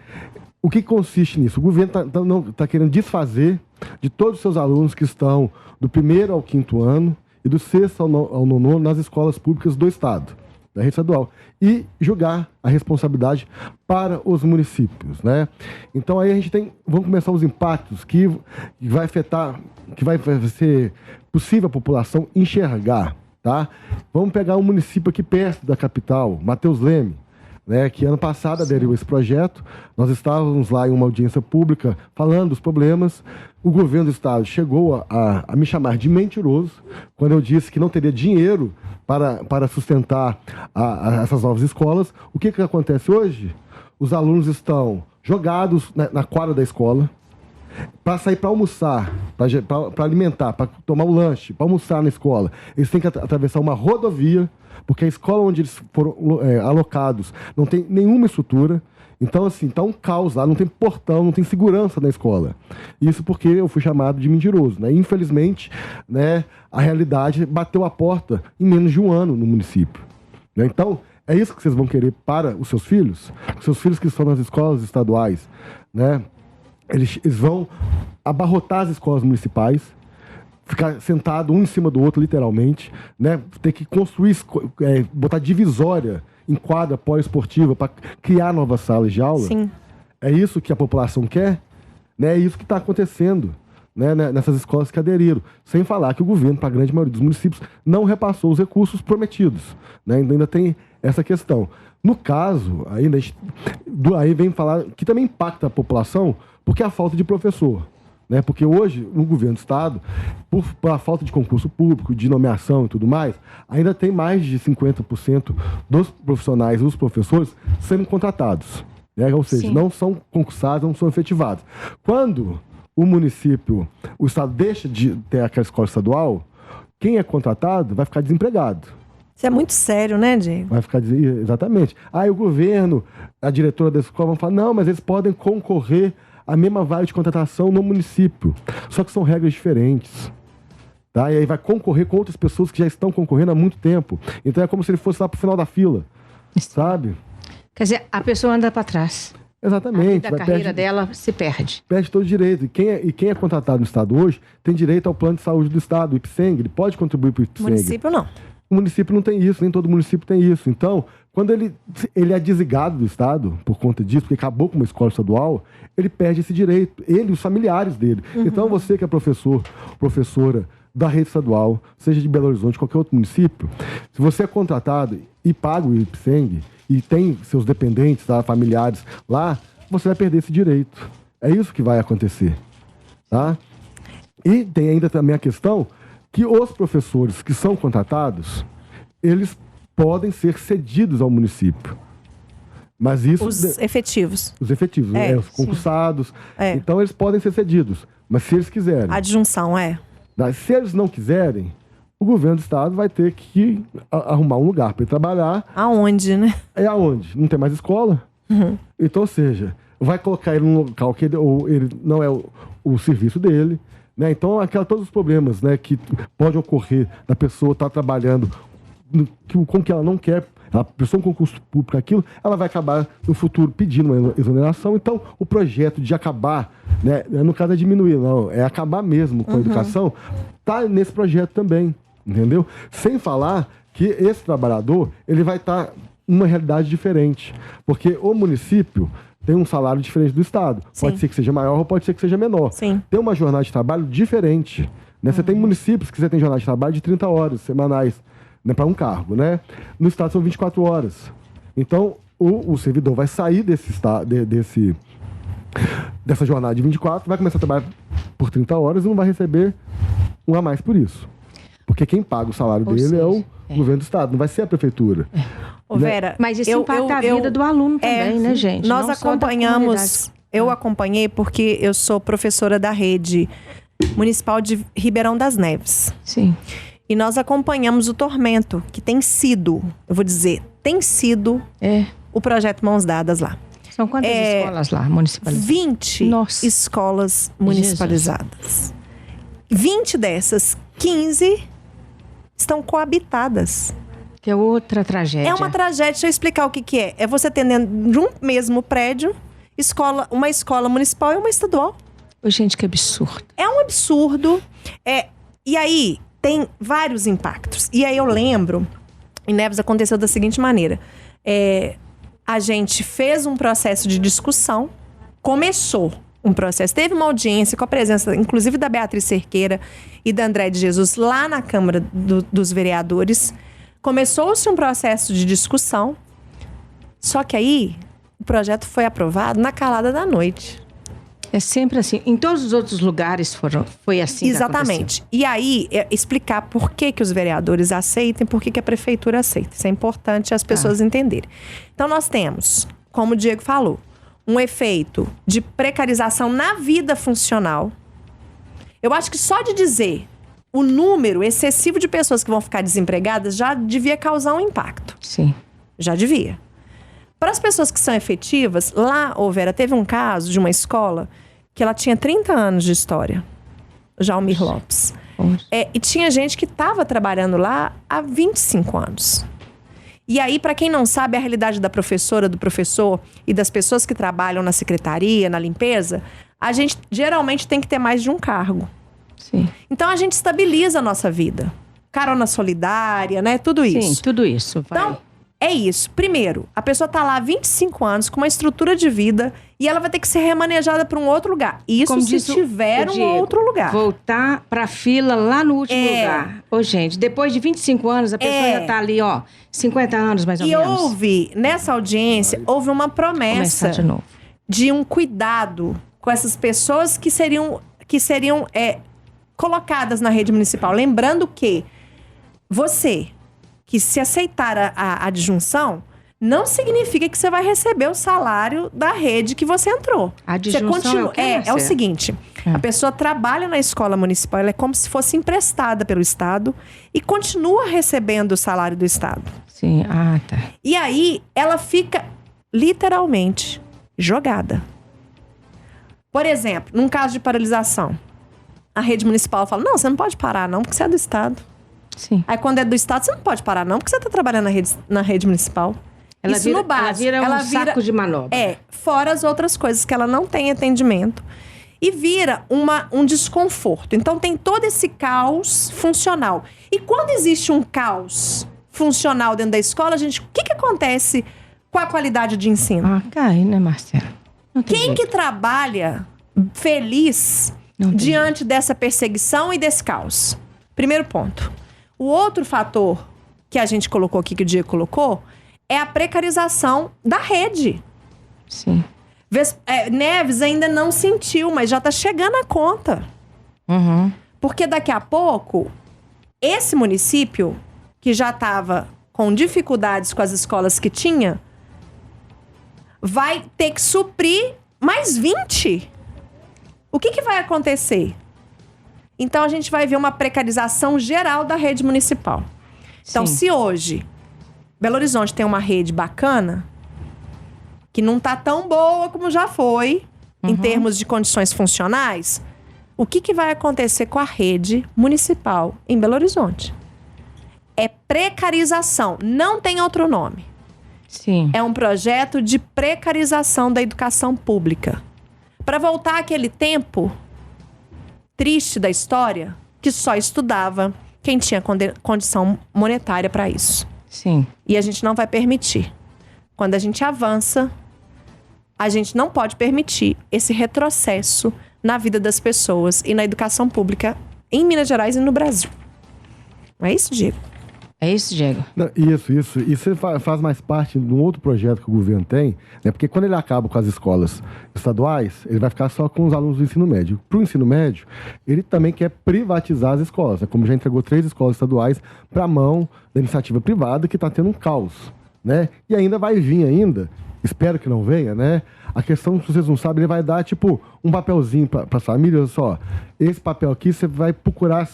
O que consiste nisso? O governo está querendo desfazer de todos os seus alunos que estão do 1º ao 5º ano e do 6º ao 9º nas escolas públicas do Estado, da rede estadual, e jogar a responsabilidade para os municípios, né? Então aí a gente vamos começar os impactos que vai afetar, que vai ser possível a população enxergar, tá? Vamos pegar um município aqui perto da capital, Mateus Leme, né, que ano passado aderiu a esse projeto. Nós estávamos lá em uma audiência pública falando dos problemas. O governo do estado chegou a me chamar de mentiroso quando eu disse que não teria dinheiro para sustentar essas novas escolas. O que acontece hoje? Os alunos estão jogados na quadra da escola para sair para almoçar, para alimentar, para tomar o lanche, para almoçar na escola. Eles têm que atravessar uma rodovia, porque a escola onde eles foram alocados não tem nenhuma estrutura. Então, assim, tá um caos lá, não tem portão, não tem segurança na escola. Isso porque eu fui chamado de mentiroso, né? Infelizmente, né, a realidade bateu a porta em menos de um ano no município, né? Então, é isso que vocês vão querer para os seus filhos? Os seus filhos que estão nas escolas estaduais, né? Eles vão abarrotar as escolas municipais, ficar sentado um em cima do outro, literalmente, né? Ter que construir, botar divisória em quadra poliesportiva para criar novas salas de aula. Sim. É isso que a população quer, né? É isso que está acontecendo, né? Nessas escolas que aderiram. Sem falar que o governo, para a grande maioria dos municípios, não repassou os recursos prometidos, né? Ainda tem essa questão. No caso, aí vem falar que também impacta a população, porque é a falta de professor, né? Porque hoje, no governo do estado, por a falta de concurso público, de nomeação e tudo mais, ainda tem mais de 50% dos profissionais, dos professores, sendo contratados, né? Ou seja, não são concursados, não são efetivados. Quando o estado deixa de ter aquela escola estadual, quem é contratado vai ficar desempregado. Isso é muito sério, né, Diego? Vai ficar exatamente. Aí o governo, a diretora da escola vão falar, não, mas eles podem concorrer à mesma vaga de contratação no município. Só que são regras diferentes. Tá? E aí vai concorrer com outras pessoas que já estão concorrendo há muito tempo. Então é como se ele fosse lá pro final da fila. Sabe? Quer dizer, a pessoa anda para trás. Exatamente. A carreira dela se perde. Perde todo o direito. E quem é contratado no estado hoje tem direito ao plano de saúde do estado, o IPSENG. Ele pode contribuir para o IPSENG. O município não. O município não tem isso, nem todo município tem isso. Então, quando ele é desligado do estado, por conta disso, porque acabou com uma escola estadual, ele perde esse direito. Ele e os familiares dele. Uhum. Então, você que é professora da rede estadual, seja de Belo Horizonte, qualquer outro município, se você é contratado e paga o IPSENG e tem seus dependentes, tá, familiares lá, você vai perder esse direito. É isso que vai acontecer. Tá? E tem ainda também a questão que os professores que são contratados, eles podem ser cedidos ao município. Mas isso... Os efetivos. Os efetivos, os concursados. Então, eles podem ser cedidos. Mas se eles quiserem... Adjunção, Se eles não quiserem, o governo do estado vai ter que arrumar um lugar para ele trabalhar. Aonde, né? Aonde? Não tem mais escola. Uhum. Então, ou seja, vai colocar ele num local que ele não é o serviço dele. Né? Então, todos os problemas, né, que pode ocorrer da pessoa estar trabalhando com o que ela não quer, a pessoa com concurso público, aquilo, ela vai acabar no futuro pedindo uma exoneração. Então, o projeto de acabar, né, no caso é diminuir, não, é acabar mesmo com a educação, está nesse projeto também, entendeu? Sem falar que esse trabalhador, ele vai estar numa realidade diferente, porque o município tem um salário diferente do estado. Sim. Pode ser que seja maior ou pode ser que seja menor. Sim. Tem uma jornada de trabalho diferente. Né? Você tem municípios que você tem jornada de trabalho de 30 horas semanais, né, para um cargo. Né? No estado são 24 horas. Então, o servidor vai sair dessa jornada de 24, vai começar a trabalhar por 30 horas e não vai receber um a mais por isso. Porque quem paga o salário dele é o governo do estado, não vai ser a prefeitura. Ô, Vera, mas isso impacta a vida do aluno também, né, gente? Nós acompanhamos, eu acompanhei porque eu sou professora da rede municipal de Ribeirão das Neves. Sim. E nós acompanhamos o tormento que tem sido, eu vou dizer, o projeto Mãos Dadas lá. São quantas escolas lá municipalizadas? 20 escolas municipalizadas. 20 dessas, 15 estão coabitadas. Que é outra tragédia. É uma tragédia. Deixa eu explicar o que é. É você ter dentro de um mesmo prédio, uma escola municipal e uma estadual. Gente, que absurdo. É um absurdo. E aí, tem vários impactos. E aí eu lembro, em Neves aconteceu da seguinte maneira. A gente fez um processo de discussão, começou um processo, teve uma audiência com a presença, inclusive, da Beatriz Cerqueira e da André de Jesus, lá na Câmara dos Vereadores. Começou-se um processo de discussão, só que aí o projeto foi aprovado na calada da noite. É sempre assim. Em todos os outros lugares foi assim. Exatamente. E aí, explicar por que os vereadores aceitam e por que a prefeitura aceita. Isso é importante as pessoas entenderem. Então, nós temos, como o Diego falou, um efeito de precarização na vida funcional. Eu acho que só de dizer o número excessivo de pessoas que vão ficar desempregadas já devia causar um impacto. Sim. Já devia. Para as pessoas que são efetivas, lá, Vera, teve um caso de uma escola que ela tinha 30 anos de história. Jalmir Lopes. E tinha gente que estava trabalhando lá há 25 anos. E aí, para quem não sabe, a realidade da professora, do professor e das pessoas que trabalham na secretaria, na limpeza, a gente geralmente tem que ter mais de um cargo. Sim. Então, a gente estabiliza a nossa vida. Carona solidária, né? Tudo isso. Sim, tudo isso. Vai. Então, é isso. Primeiro, a pessoa tá lá há 25 anos com uma estrutura de vida e ela vai ter que ser remanejada para um outro lugar. Isso como se tiver um outro lugar. Voltar para a fila lá no último lugar. Ô, gente, depois de 25 anos, a pessoa já tá ali, 50 anos mais ou menos. E nessa audiência, houve uma promessa de novo. De um cuidado com essas pessoas que seriam colocadas na rede municipal. Lembrando que você que se aceitar a adjunção, não significa que você vai receber o salário da rede que você entrou. A adjunção é o seguinte, a pessoa trabalha na escola municipal, ela é como se fosse emprestada pelo Estado e continua recebendo o salário do Estado. Sim, tá. E aí, ela fica literalmente jogada. Por exemplo, num caso de paralisação, a rede municipal fala, não, você não pode parar não, porque você é do Estado. Sim. Aí quando é do Estado, você não pode parar não, porque você está trabalhando na rede municipal. Ela Isso vira, no básico. Ela vira saco de manobra. Fora as outras coisas que ela não tem atendimento. E vira um desconforto. Então tem todo esse caos funcional. E quando existe um caos funcional dentro da escola, gente, o que acontece com a qualidade de ensino? Cai, né, Marcela? Quem que trabalha feliz diante dessa perseguição e desse caos? Primeiro ponto. O outro fator que a gente colocou aqui, que o Diego colocou, é a precarização da rede. Sim. Neves ainda não sentiu, mas já está chegando a conta. Uhum. Porque daqui a pouco, esse município, que já estava com dificuldades com as escolas que tinha, vai ter que suprir mais 20. O que vai acontecer? Então, a gente vai ver uma precarização geral da rede municipal. Então, se hoje Belo Horizonte tem uma rede bacana, que não tá tão boa como já foi, em termos de condições funcionais, o que vai acontecer com a rede municipal em Belo Horizonte? É precarização, não tem outro nome. Sim. É um projeto de precarização da educação pública. Para voltar àquele tempo triste da história, que só estudava quem tinha condição monetária para isso. Sim. E a gente não vai permitir. Quando a gente avança, a gente não pode permitir esse retrocesso na vida das pessoas e na educação pública em Minas Gerais e no Brasil. Não é isso, Diego? É isso, Diego? Não, isso. Isso faz mais parte de um outro projeto que o governo tem, né? Porque quando ele acaba com as escolas estaduais, ele vai ficar só com os alunos do ensino médio. Para o ensino médio, ele também quer privatizar as escolas, né? Como já entregou 3 escolas estaduais para a mão da iniciativa privada, que está tendo um caos, né? E ainda vai vir espero que não venha, né? A questão, se vocês não sabem, ele vai dar, tipo, um papelzinho para as famílias, só. Esse papel aqui, você vai procurar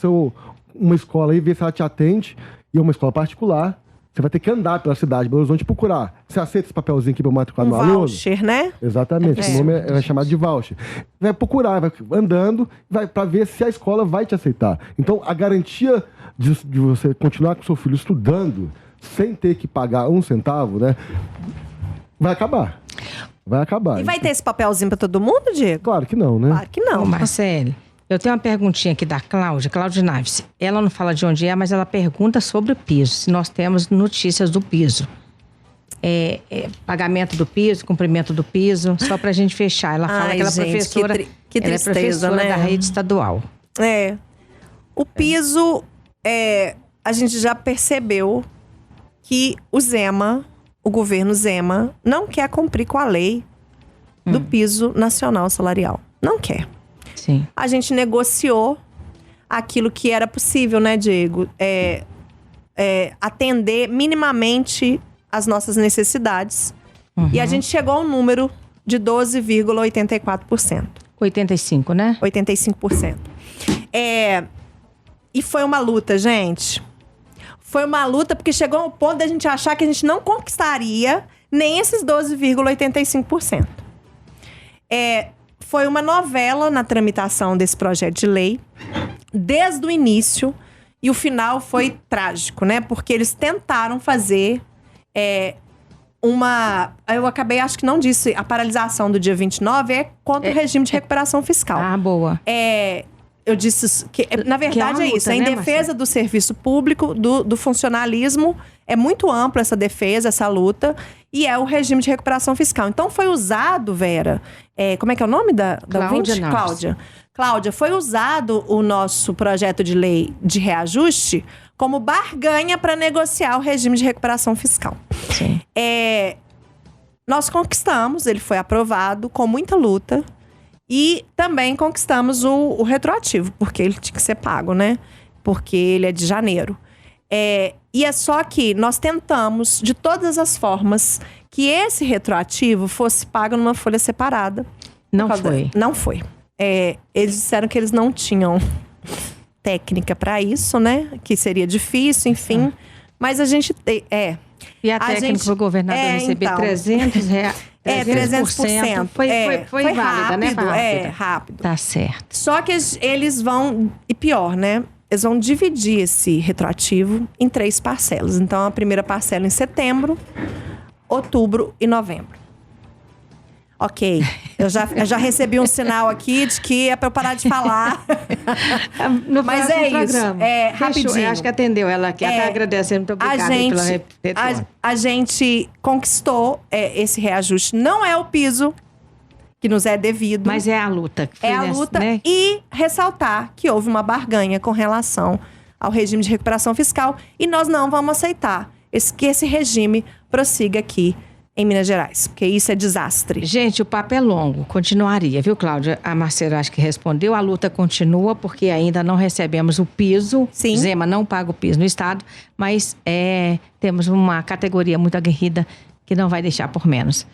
uma escola aí, ver se ela te atende. E é uma escola particular, Você vai ter que andar pela cidade de Belo Horizonte e procurar. Você aceita esse papelzinho aqui para matricular no aluno? Voucher, né? Exatamente, esse nome é chamado de voucher. Vai procurar, vai andando, para ver se a escola vai te aceitar. Então, a garantia de você continuar com seu filho estudando, sem ter que pagar um centavo, né? Vai acabar. Vai acabar. E vai ter esse papelzinho para todo mundo, Diego? Claro que não, né? Claro que não. Ô, Marcele, eu tenho uma perguntinha aqui da Cláudia Naves. Ela não fala de onde é, mas ela pergunta sobre o piso. Se nós temos notícias do piso. Pagamento do piso, cumprimento do piso, só pra gente fechar. Ela fala que ela é professora, que tristeza, ela é professora, né, da rede estadual. O piso, a gente já percebeu que o governo Zema, não quer cumprir com a lei do piso nacional salarial. Não quer. Sim. A gente negociou aquilo que era possível, né, Diego? Atender minimamente as nossas necessidades. E a gente chegou a um número de 12,84%. 85%, né? 85%. E foi uma luta, gente. Foi uma luta porque chegou ao ponto da gente achar que a gente não conquistaria nem esses 12,85%. Foi uma novela na tramitação desse projeto de lei, desde o início, e o final foi trágico, né? Porque eles tentaram fazer eu acabei, acho que não disse, a paralisação do dia 29 é contra o regime de recuperação fiscal. Ah, boa. Eu disse que, na verdade, é isso. É em defesa do serviço público, do funcionalismo. É muito ampla essa defesa, essa luta. E é o regime de recuperação fiscal. Então, foi usado, Vera... como é que é o nome da ouvinte? Cláudia, foi usado o nosso projeto de lei de reajuste como barganha para negociar o regime de recuperação fiscal. Sim. Nós conquistamos, ele foi aprovado com muita luta. E também conquistamos o retroativo, porque ele tinha que ser pago, né? Porque ele é de janeiro. E é só que nós tentamos, de todas as formas, que esse retroativo fosse pago numa folha separada. Não foi. Não foi. Eles disseram que eles não tinham técnica para isso, né? Que seria difícil, enfim. Mas a gente... E a técnica para o governador receber então, R$300. 300%. Foi válida, rápido, né? Rápido. Tá certo. Só que eles vão... E pior, né? Eles vão dividir esse retroativo em 3 parcelas. Então, a primeira parcela em setembro, outubro e novembro. Ok. Eu já recebi um sinal aqui de que é para eu parar de falar. Mas é isso. Rapidinho. Eu acho que atendeu ela aqui. Até agradecendo. Muito obrigada pela repetição. A gente conquistou esse reajuste. Não é o piso que nos é devido. Mas é a luta. É a luta. Né? E ressaltar que houve uma barganha com relação ao regime de recuperação fiscal. E nós não vamos aceitar que esse regime prossiga aqui em Minas Gerais, porque isso é desastre. Gente, o papo é longo, continuaria, viu, Cláudia? A Marcela acho que respondeu, a luta continua, porque ainda não recebemos o piso. Sim. Zema não paga o piso no Estado, mas temos uma categoria muito aguerrida que não vai deixar por menos.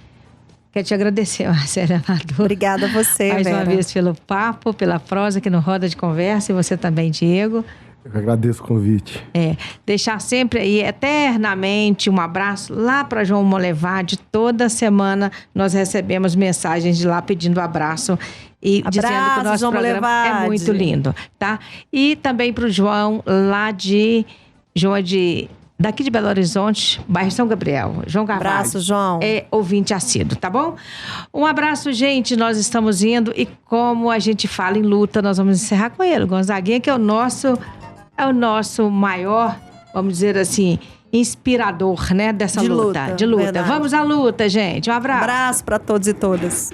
Quero te agradecer, Marcela Amador. Obrigada a você, mais Vera. uma vez pelo papo, pela prosa aqui no Roda de Conversa, e você também, Diego. Eu agradeço o convite. Deixar sempre aí, eternamente, um abraço lá para João Molevade. Toda semana nós recebemos mensagens de lá pedindo abraço e dizendo que o nosso João programa Molevade. É muito lindo, tá? E também para o João, lá de... daqui de Belo Horizonte, bairro São Gabriel. João Carvalho. Abraço, João. É ouvinte assíduo, tá bom? Um abraço, gente. Nós estamos indo e como a gente fala em luta, nós vamos encerrar com ele. Gonzaguinha, que é o nosso maior, vamos dizer assim, inspirador, né, dessa luta. De luta. Verdade. Vamos à luta, gente. Um abraço. Abraço para todos e todas.